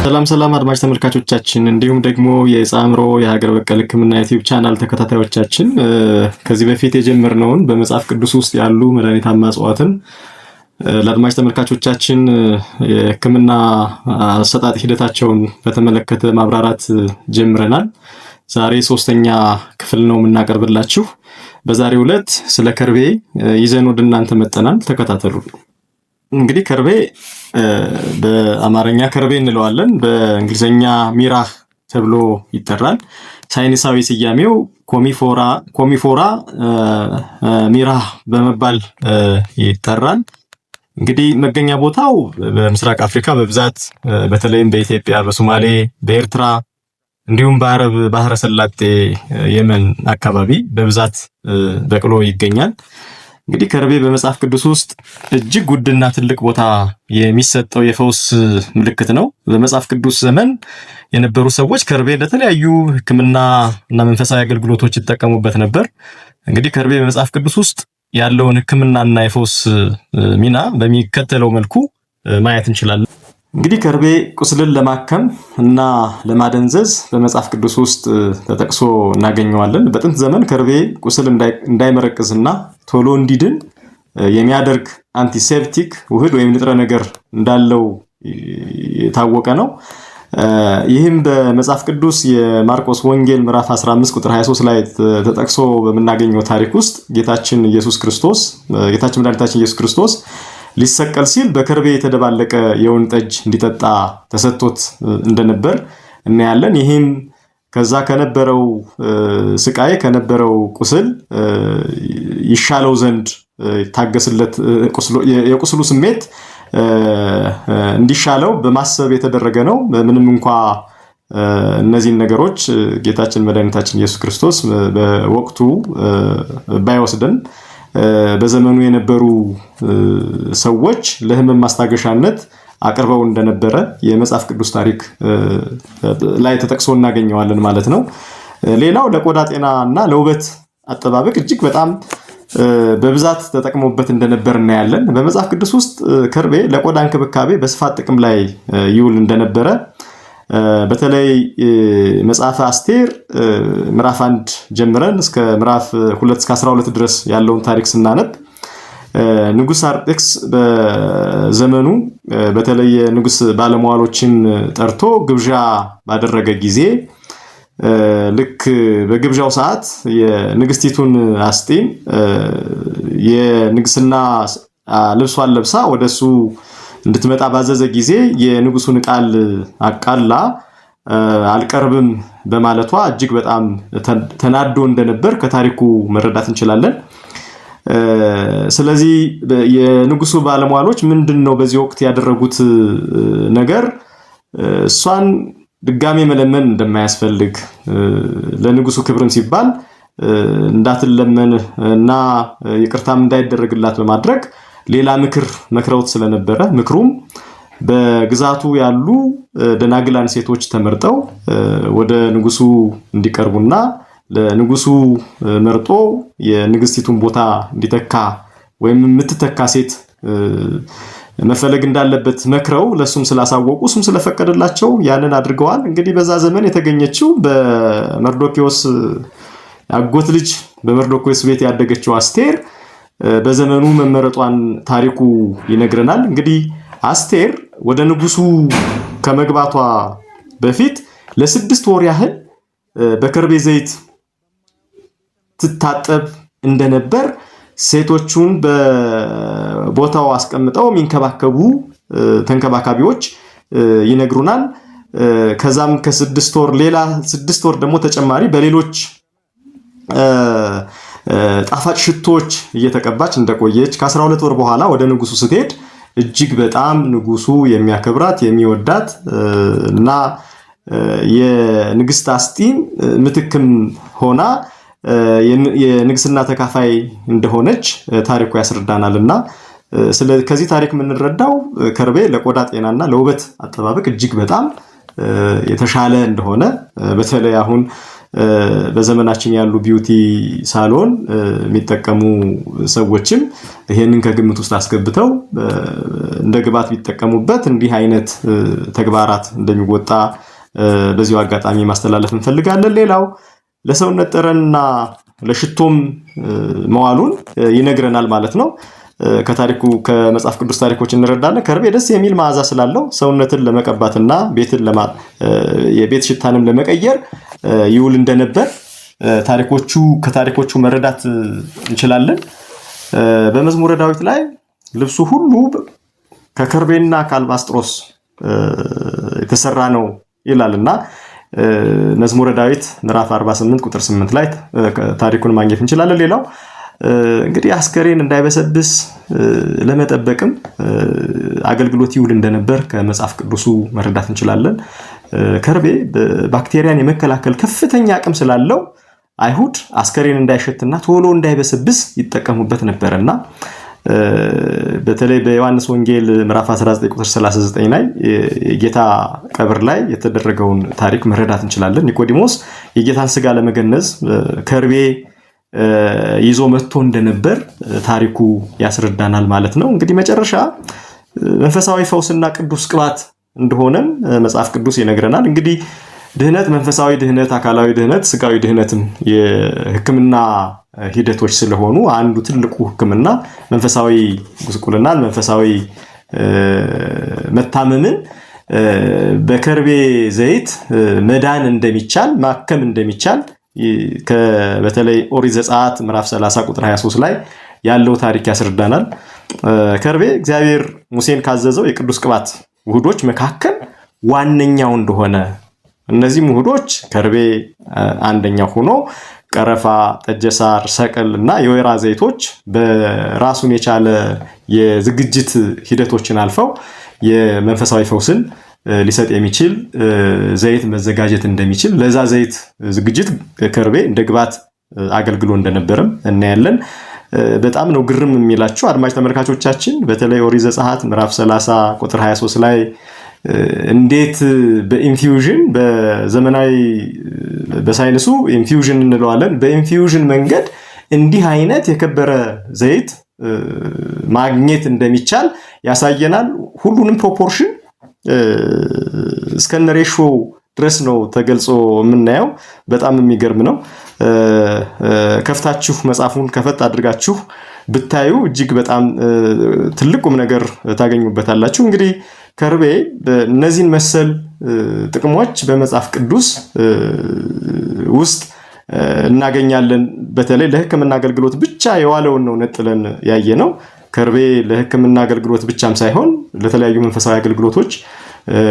ሰላም አድማጭ ተመልካቾቻችን እንዲሁም ደግሞ የጻምሮ የሀገር በቀል ሕክምና ዩቲዩብ ቻናል ተከታታዮቻችን ከዚህ በፊት የጀመርነውን በመጽሐፍ ቅዱስ ውስጥ ያሉ መድኃኒታማ እጽዋትን ለአድማጭ ተመልካቾቻችን የሕክምና አሰጣጥ ሂደታቸውን በተመለከተ ማብራራት ጀምረናል። ዛሬ ሶስተኛ ክፍል ነው የምናቀርብላችሁ። በዛሬው ዕለት ስለ ከርቤ ይዘን ወደ እናንተ መጥተናል። ተከታተሉ። እንግዲህ ከርቤ በአማርኛ ከርቤ እንለዋለን፣ በእንግሊዘኛ ሚራህ ተብሎ ይጠራል። ሳይንሳዊ ስያሜው ኮሚፎራ ሚራህ በመባል ይጠራል። እንግዲህ መገኛ ቦታው በምስራቅ አፍሪካ በብዛት በተለይም በኢትዮጵያ፣ በሶማሌ፣ በኤርትራ እንዲሁም በአረብ ባህረ ሰላጤ የመን አካባቢ በብዛት በቅሎ ይገኛል። እንግዲህ ከርቤ በመጽሐፍ ቅዱስ ውስጥ እጅግ ውድና ትልቅ ቦታ የሚሰጠው የፈውስ ምልክት ነው። በመጽሐፍ ቅዱስ ዘመን የነበሩ ሰዎች ከርቤ ለተለያዩ ሕክምና እና መንፈሳዊ አገልግሎቶች ይጠቀሙበት ነበር። እንግዲህ ከርቤ በመጽሐፍ ቅዱስ ውስጥ ያለውን ሕክምናና የፈውስ ሚና በሚከተለው መልኩ ማየት እንችላለን። እንግዲህ ከርቤ ቁስልን ለማከም እና ለማደንዘዝ በመጽሐፍ ቅዱስ ውስጥ ተጠቅሶ እናገኘዋለን። በጥንት ዘመን ከርቤ ቁስል እንዳይመረቅዝና ቶሎ እንዲድን የሚያደርግ አንቲሴፕቲክ ውህድ ወይም ንጥረ ነገር እንዳለው የታወቀ ነው። ይህም በመጽሐፍ ቅዱስ የማርቆስ ወንጌል ምዕራፍ 15 ቁጥር 23 ላይ ተጠቅሶ በምናገኘው ታሪክ ውስጥ ጌታችን መድኃኒታችን ኢየሱስ ክርስቶስ ሊሰቀል ሲል በከርቤ የተደባለቀ የወይን ጠጅ እንዲጠጣ ተሰጥቶት እንደነበር እናያለን። ይህም ከዛ ከነበረው ስቃይ ከነበረው ቁስል ይሻለው ዘንድ ታገስለት የቁስሉ ስሜት እንዲሻለው በማሰብ የተደረገ ነው። ምንም እንኳ እነዚህን ነገሮች ጌታችን መድኃኒታችን ኢየሱስ ክርስቶስ በወቅቱ ባይወስደን በዘመኑ የነበሩ ሰዎች ለህመም ማስታገሻነት አቅርበው እንደነበረ የመጽሐፍ ቅዱስ ታሪክ ላይ ተጠቅሶ እናገኘዋለን ማለት ነው። ሌላው ለቆዳ ጤና እና ለውበት አጠባበቅ እጅግ በጣም በብዛት ተጠቅሞበት እንደነበር እናያለን። በመጽሐፍ ቅዱስ ውስጥ ከርቤ ለቆዳ እንክብካቤ በስፋት ጥቅም ላይ ይውል እንደነበረ በተለይ መጽሐፈ አስቴር ምዕራፍ 1 ጀምረን እስከ ምዕራፍ 2 እስከ 12 ድረስ ያለውን ታሪክ ስናነብ ንጉስ አርጤክስ በዘመኑ በተለይ ንጉስ ባለሟሎችን ጠርቶ ግብዣ ባደረገ ጊዜ ልክ በግብዣው ሰዓት የንግስቲቱን አስጢን የንግስና ልብሷን ለብሳ ወደሱ እንድትመጣ ባዘዘ ጊዜ የንጉሱን ቃል አቃላ አልቀርብም በማለቷ እጅግ በጣም ተናዶ እንደነበር ከታሪኩ መረዳት እንችላለን። ስለዚህ የንጉሱ ባለሟሎች ምንድነው በዚህ ወቅት ያደረጉት ነገር እሷን ድጋሜ መለመን እንደማያስፈልግ ለንጉሱ ክብርም ሲባል እንዳትለመን እና ይቅርታም እንዳይደረግላት በማድረግ ሌላ ምክር መክረውት ስለነበረ ምክሩም በግዛቱ ያሉ ደናግላን ሴቶች ተመርጠው ወደ ንጉሱ እንዲቀርቡና ለንጉሱ መርጦ የንግስቲቱን ቦታ እንዲተካ ወይም የምትተካ ሴት መፈለግ እንዳለበት መክረው ለሱም ስላሳወቁ እሱም ስለፈቀደላቸው ያንን አድርገዋል። እንግዲህ በዛ ዘመን የተገኘችው በመርዶኪዮስ አጎት ልጅ በመርዶኪዮስ ቤት ያደገችው አስቴር በዘመኑ መመረጧን ታሪኩ ይነግረናል። እንግዲህ አስቴር ወደ ንጉሱ ከመግባቷ በፊት ለ6 ወር ያህል በከርቤ ዘይት ትታጠብ እንደነበር ሴቶቹን በቦታው አስቀምጠው የሚንከባከቡ ተንከባካቢዎች ይነግሩናል። ከዛም ከ6 ወር ሌላ 6 ወር ደግሞ ተጨማሪ በሌሎች ጣፋጭ ሽቶች እየተቀባች እንደቆየች ከ12 ወር በኋላ ወደ ንጉሱ ስትሄድ እጅግ በጣም ንጉሱ የሚያከብራት የሚወዳት እና የንግስት አስጢን ምትክም ሆና የንግስና ተካፋይ እንደሆነች ታሪኩ ያስረዳናልና ከዚህ ታሪክ የምንረዳው ከርቤ ለቆዳ ጤናና ለውበት አጠባበቅ እጅግ በጣም የተሻለ እንደሆነ በተለይ አሁን በዘመናችን ያሉ ቢዩቲ ሳሎን የሚጠቀሙ ሰዎችም ይሄንን ከግምት ውስጥ አስገብተው እንደ ግብዓት ቢጠቀሙበት እንዲህ አይነት ተግባራት እንደሚወጣ በዚሁ አጋጣሚ ማስተላለፍ እንፈልጋለን። ሌላው ለሰውነት ጠረንና ለሽቶም መዋሉን ይነግረናል ማለት ነው። ከታሪኩ ከመጽሐፍ ቅዱስ ታሪኮች እንረዳለን። ከርቤ ደስ የሚል መዓዛ ስላለው ሰውነትን ለመቀባትና የቤት ሽታንም ለመቀየር ይውል እንደነበር ከታሪኮቹ መረዳት እንችላለን። በመዝሙረ ዳዊት ላይ ልብሱ ሁሉ ከከርቤና ከአልባስጥሮስ የተሰራ ነው ይላልና መዝሙረ ዳዊት ምዕራፍ 48 ቁጥር 8 ላይ ታሪኩን ማግኘት እንችላለን። ሌላው እንግዲህ አስከሬን እንዳይበሰብስ ለመጠበቅም አገልግሎት ይውል እንደነበር ከመጽሐፍ ቅዱሱ መረዳት እንችላለን። ከርቤ ባክቴሪያን የመከላከል ከፍተኛ አቅም ስላለው አይሁድ አስከሬን እንዳይሸትና ቶሎ እንዳይበሰብስ ይጠቀሙበት ነበርና በተለይ በዮሐንስ ወንጌል ምዕራፍ 19 ቁጥር 39 ላይ የጌታ ቀብር ላይ የተደረገውን ታሪክ መረዳት እንችላለን። ኒቆዲሞስ የጌታን ስጋ ለመገነዝ ከርቤ ይዞ መጥቶ እንደነበር ታሪኩ ያስረዳናል ማለት ነው። እንግዲህ መጨረሻ መንፈሳዊ ፈውስና ቅዱስ ቅባት እንደሆነም መጽሐፍ ቅዱስ ይነግረናል። እንግዲህ ድህነት መንፈሳዊ ድህነት፣ አካላዊ ድህነት፣ ስጋዊ ድህነትም የሕክምና ሂደቶች ስለሆኑ አንዱ ትልቁ ሕክምና መንፈሳዊ ጉስቁልናን፣ መንፈሳዊ መታመምን በከርቤ ዘይት መዳን እንደሚቻል ማከም እንደሚቻል በተለይ ኦሪት ዘጸአት ምዕራፍ 30 ቁጥር 23 ላይ ያለው ታሪክ ያስረዳናል። ከርቤ እግዚአብሔር ሙሴን ካዘዘው የቅዱስ ቅባት ውህዶች መካከል ዋነኛው እንደሆነ እነዚህም ውህዶች ከርቤ አንደኛው ሆኖ ቀረፋ፣ ጠጀሳር፣ ሰቅል እና የወይራ ዘይቶች በራሱን የቻለ የዝግጅት ሂደቶችን አልፈው የመንፈሳዊ ፈውስን ሊሰጥ የሚችል ዘይት መዘጋጀት እንደሚችል ለዛ ዘይት ዝግጅት ከርቤ እንደ ግብዓት አገልግሎ እንደነበረም እናያለን። በጣም ነው ግርም የሚላችሁ አድማጭ ተመልካቾቻችን። በተለይ ኦሪት ዘጸአት ምዕራፍ 30 ቁጥር 23 ላይ እንዴት በኢንፊውዥን በዘመናዊ በሳይንሱ ኢንፊውዥን እንለዋለን፣ በኢንፊውዥን መንገድ እንዲህ አይነት የከበረ ዘይት ማግኘት እንደሚቻል ያሳየናል። ሁሉንም ፕሮፖርሽን እስከነ ሬሾ ድረስ ነው ተገልጾ የምናየው። በጣም የሚገርም ነው። ከፍታችሁ መጽሐፉን ከፈት አድርጋችሁ ብታዩ እጅግ በጣም ትልቁም ነገር ታገኙበታላችሁ። እንግዲህ ከርቤ እነዚህን መሰል ጥቅሞች በመጽሐፍ ቅዱስ ውስጥ እናገኛለን። በተለይ ለሕክምና አገልግሎት ብቻ የዋለውን ነው ነጥለን ያየ ነው። ከርቤ ለሕክምና አገልግሎት ብቻም ሳይሆን ለተለያዩ መንፈሳዊ አገልግሎቶች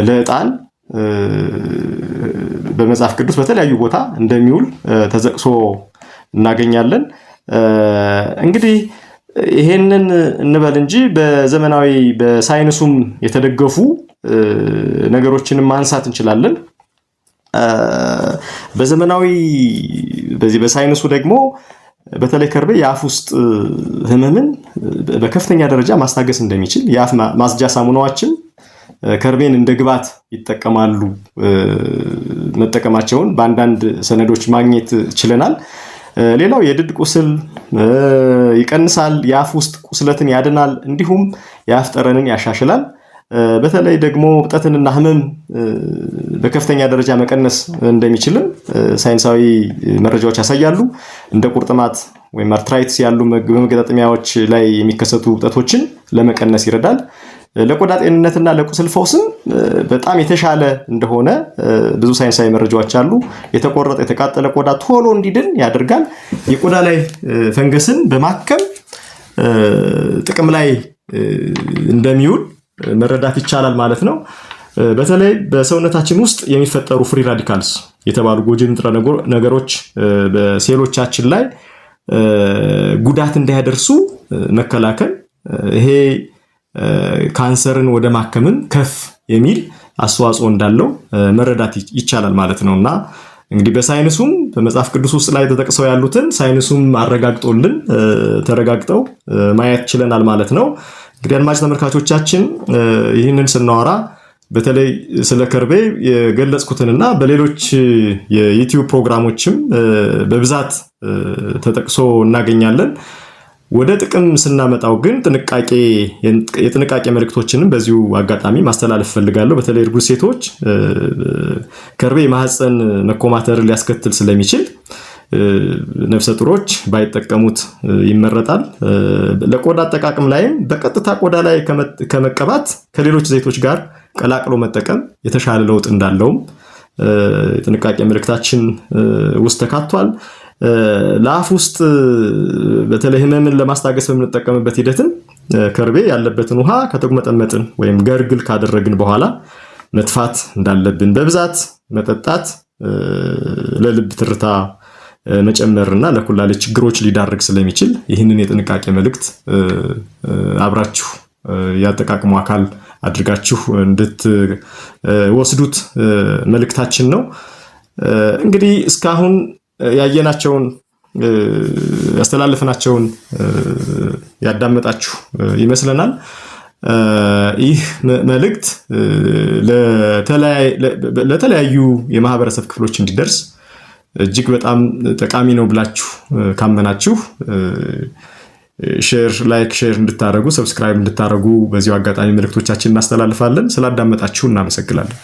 ለዕጣን በመጽሐፍ ቅዱስ በተለያዩ ቦታ እንደሚውል ተዘቅሶ እናገኛለን። እንግዲህ ይሄንን እንበል እንጂ በዘመናዊ በሳይንሱም የተደገፉ ነገሮችንም ማንሳት እንችላለን። በዘመናዊ በሳይንሱ ደግሞ በተለይ ከርቤ የአፍ ውስጥ ህመምን በከፍተኛ ደረጃ ማስታገስ እንደሚችል የአፍ ማስጃ ሳሙናዎችን ከርቤን እንደ ግብዓት ይጠቀማሉ መጠቀማቸውን በአንዳንድ ሰነዶች ማግኘት ችለናል። ሌላው የድድ ቁስል ይቀንሳል፣ የአፍ ውስጥ ቁስለትን ያድናል፣ እንዲሁም የአፍ ጠረንን ያሻሽላል። በተለይ ደግሞ እብጠትንና ህመም በከፍተኛ ደረጃ መቀነስ እንደሚችልም ሳይንሳዊ መረጃዎች ያሳያሉ። እንደ ቁርጥማት ወይም አርትራይትስ ያሉ በመገጣጠሚያዎች ላይ የሚከሰቱ እብጠቶችን ለመቀነስ ይረዳል። ለቆዳ ጤንነትና ለቁስል ፈውስም በጣም የተሻለ እንደሆነ ብዙ ሳይንሳዊ መረጃዎች አሉ። የተቆረጠ የተቃጠለ ቆዳ ቶሎ እንዲድን ያደርጋል። የቆዳ ላይ ፈንገስን በማከም ጥቅም ላይ እንደሚውል መረዳት ይቻላል ማለት ነው። በተለይ በሰውነታችን ውስጥ የሚፈጠሩ ፍሪ ራዲካልስ የተባሉ ጎጂ ንጥረ ነገሮች በሴሎቻችን ላይ ጉዳት እንዳያደርሱ መከላከል፣ ይሄ ካንሰርን ወደ ማከምን ከፍ የሚል አስተዋጽኦ እንዳለው መረዳት ይቻላል ማለት ነውና እንግዲህ በሳይንሱም በመጽሐፍ ቅዱስ ውስጥ ላይ ተጠቅሰው ያሉትን ሳይንሱም አረጋግጦልን ተረጋግጠው ማየት ችለናል ማለት ነው። እንግዲህ አድማጭ ተመልካቾቻችን ይህንን ስናወራ በተለይ ስለ ከርቤ የገለጽኩትንና በሌሎች የዩቲዩብ ፕሮግራሞችም በብዛት ተጠቅሶ እናገኛለን። ወደ ጥቅም ስናመጣው ግን የጥንቃቄ መልእክቶችንም በዚሁ አጋጣሚ ማስተላለፍ ፈልጋለሁ። በተለይ እርጉዝ ሴቶች ከርቤ የማህፀን መኮማተር ሊያስከትል ስለሚችል ነፍሰ ጡሮች ባይጠቀሙት ይመረጣል። ለቆዳ አጠቃቀም ላይም በቀጥታ ቆዳ ላይ ከመቀባት ከሌሎች ዘይቶች ጋር ቀላቅሎ መጠቀም የተሻለ ለውጥ እንዳለውም የጥንቃቄ መልእክታችን ውስጥ ተካቷል። ለአፍ ውስጥ በተለይ ህመምን ለማስታገስ በምንጠቀምበት ሂደትም ከርቤ ያለበትን ውሃ ከተጉመጠመጥን ወይም ገርግል ካደረግን በኋላ መጥፋት እንዳለብን፣ በብዛት መጠጣት ለልብ ትርታ መጨመርና ለኩላሊት ችግሮች ሊዳርግ ስለሚችል ይህንን የጥንቃቄ መልእክት አብራችሁ ያጠቃቅሙ አካል አድርጋችሁ እንድትወስዱት መልእክታችን ነው። እንግዲህ እስካሁን ያየናቸውን ያስተላለፍናቸውን ያዳመጣችሁ ይመስለናል። ይህ መልእክት ለተለያዩ የማህበረሰብ ክፍሎች እንዲደርስ እጅግ በጣም ጠቃሚ ነው ብላችሁ ካመናችሁ ላይክ ሼር እንድታረጉ፣ ሰብስክራይብ እንድታረጉ በዚሁ አጋጣሚ መልእክቶቻችንን እናስተላልፋለን። ስላዳመጣችሁ እናመሰግናለን።